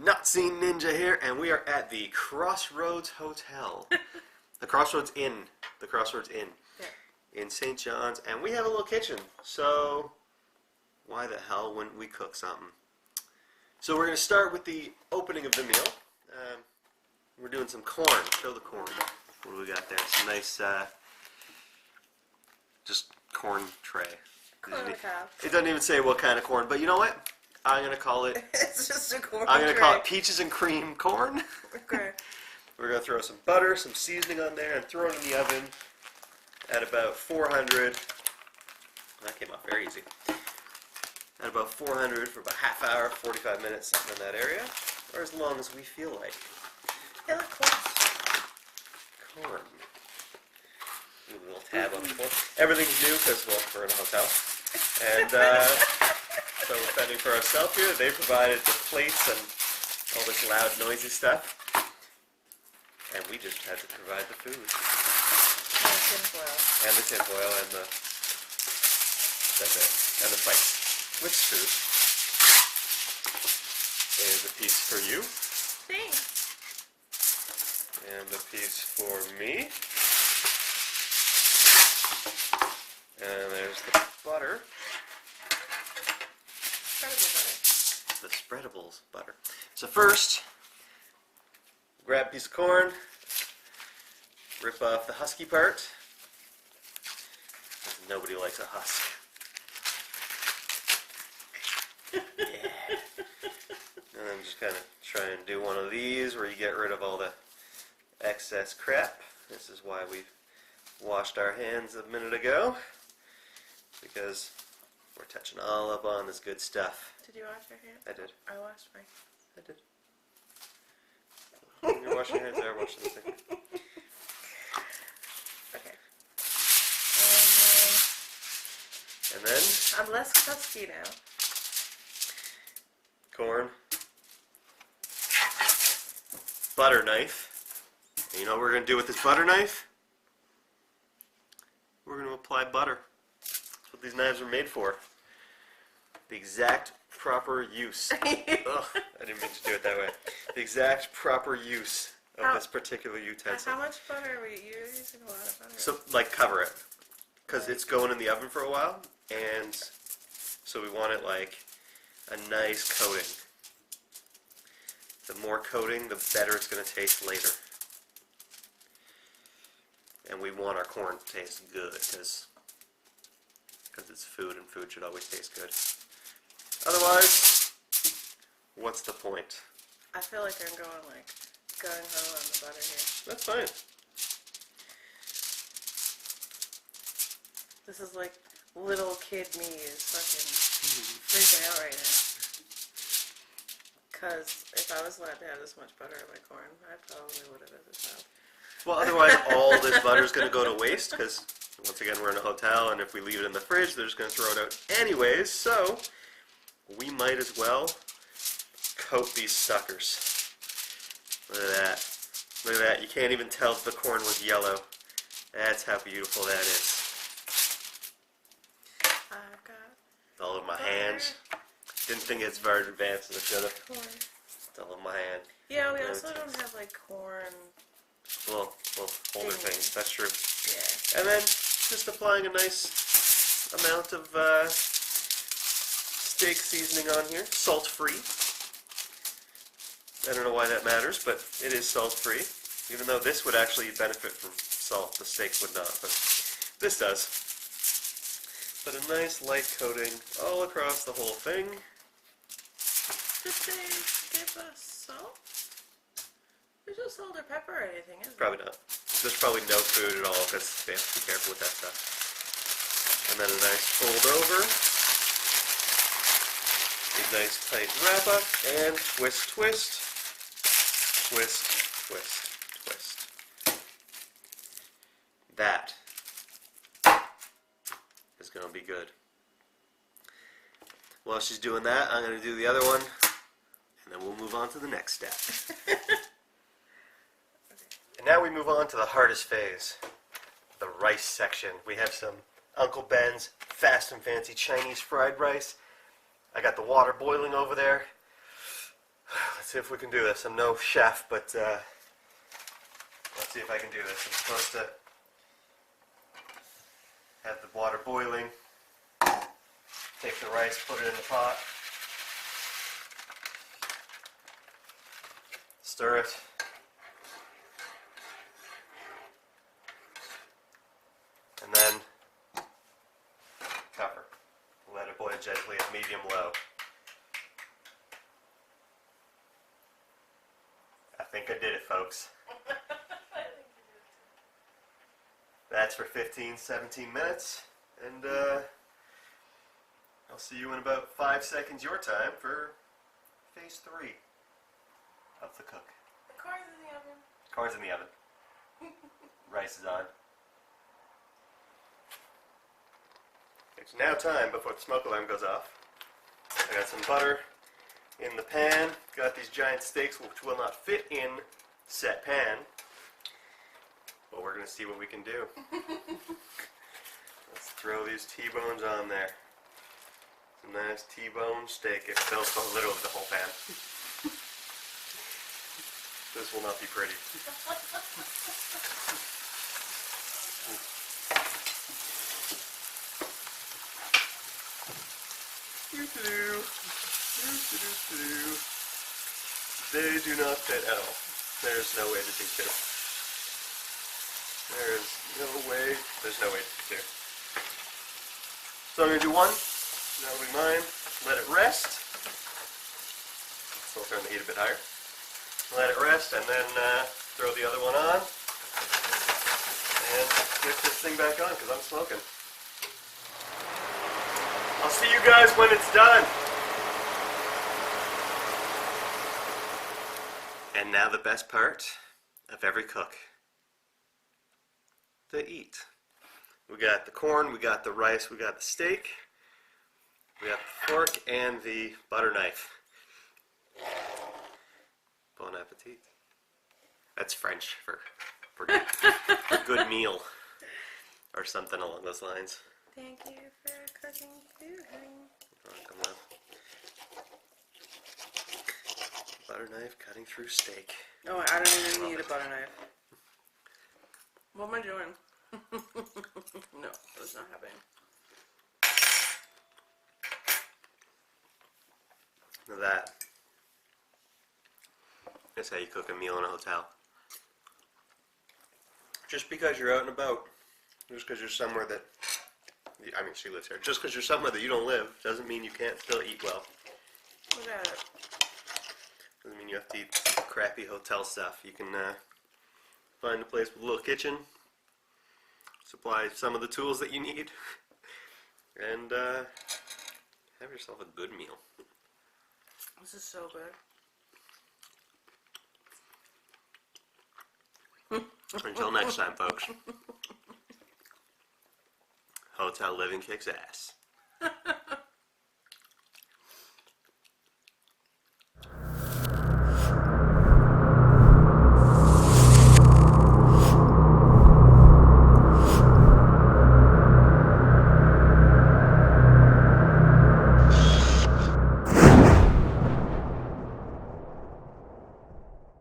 Notseen Ninja here, and we are at the Crossroads Hotel. The Crossroads Inn. The Crossroads Inn. Yeah. In St. John's, and we have a little kitchen, so why the hell wouldn't we cook something? So we're going to start with the opening of the meal. We're doing some corn. Show the corn. What do we got there? Some nice, just corn tray. Corn on the cob. It doesn't even say what kind of corn, but you know what? I'm going to call it... It's just a corn I'm going to tray. call it peaches and cream corn. Okay. We're going to throw some butter, some seasoning on there, and throw it in the oven at about 400. That came off very easy. At about 400 for about half hour, 45 minutes, something in that area, or as long as we feel like. They look close. Corn. Do a little tab on the corn. Everything's new because, well, we're in a hotel. And so we're fending for ourselves here. They provided the plates and all this loud, noisy stuff. And we just had to provide the food. And the tinfoil. And the tinfoil and the... That's it. And the spice. Which food? There's a piece for you. Thanks. And a piece for me. And there's the butter. Spreadable butter. The spreadables butter. So first, grab a piece of corn, rip off the husky part. Nobody likes a husk. Yeah. And then just kind of try and do one of these where you get rid of all the excess crap. This is why we washed our hands a minute ago, because we're touching all up on this good stuff. Did you wash your hands? I did. I washed mine. I did. You're washing your hands, I washed the thing. Okay. And then I'm less crusty now. corn, butter knife. And you know what we're going to do with this butter knife? We're going to apply butter. That's what these knives are made for. The exact proper use. Ugh, I didn't mean to do it that way. The exact proper use of this particular utensil. How much butter are we using? You're using a lot of butter. So, like, cover it. Because it's going in the oven for a while, and so we want it like a nice coating. The more coating, the better it's going to taste later. And we want our corn to taste good, because it's food, and food should always taste good. Otherwise, what's the point? I feel like I'm going like gung-ho on the butter here. That's fine. This is like little kid me is fucking freaking out right now. Because if I was allowed to have this much butter in my corn, I probably would have as a child. Well, otherwise all this butter is going to go to waste, because once again we're in a hotel, and if we leave it in the fridge, they're just going to throw it out anyways, so we might as well coat these suckers. Look at that. Look at that. You can't even tell if the corn was yellow. That's how beautiful that is. I've got All of my hands. Didn't think it's very advanced as I should have. corn. It's all of my hand. Yeah, we also don't have like corn. Well, older things. That's true. Yeah. And then just applying a nice amount of steak seasoning on here. Salt-free. I don't know why that matters, but it is salt-free. Even though this would actually benefit from salt, the steaks would not, but this does. But a nice light coating all across the whole thing. Did they give us salt? There's no salt or pepper or anything, is there? Probably not. There's probably no food at all, because they have to be careful with that stuff. And then a nice fold over. A nice tight wrap up, and twist, twist. Twist, twist, twist. That is going to be good. While she's doing that, I'm going to do the other one, and then we'll move on to the next step. And now we move on to the hardest phase, the rice section. We have some Uncle Ben's fast and fancy Chinese fried rice. I got the water boiling over there. Let's see if we can do this. I'm no chef, but let's see if I can do this. I'm supposed to have the water boiling, take the rice, put it in the pot, stir it, and then cover. Let it boil gently at medium-low. I think I did it, folks. That's for 15, 17 minutes, and I'll see you in about 5 seconds your time for phase 3 of the cook. The car's in the oven. Car's in the oven. Rice is on. It's now time before the smoke alarm goes off. I got some butter in the pan. Got these giant steaks which will not fit in set pan. But we're going to see what we can do. Let's throw these T-bones on there. Some nice T-bone steak. It fills literally the whole pan. This will not be pretty. They do not fit at all. There's no way to do two. There's no way to do two. So I'm going to do one. That'll be mine. Let it rest. So I'll turn the heat a bit higher. Let it rest and then throw the other one on. And switch this thing back on because I'm smoking. I'll see you guys when it's done. And now the best part of every cook. The eat. We got the corn, we got the rice, we got the steak, we got the fork and the butter knife. Bon appetit. That's French for good meal or something along those lines. Thank you for cooking food, honey. Welcome, love. Butter knife cutting through steak. Oh, I don't even need a butter knife. What am I doing? No, that's not happening. Now that is how you cook a meal in a hotel. Just because you're out and about, just because you're somewhere that, I mean, she lives here. Just because you're somewhere that you don't live doesn't mean you can't still eat well. Look at it. Doesn't mean you have to eat crappy hotel stuff. You can find a place with a little kitchen, supply some of the tools that you need, and have yourself a good meal. This is so good. Until next time, folks. Hotel living kicks ass.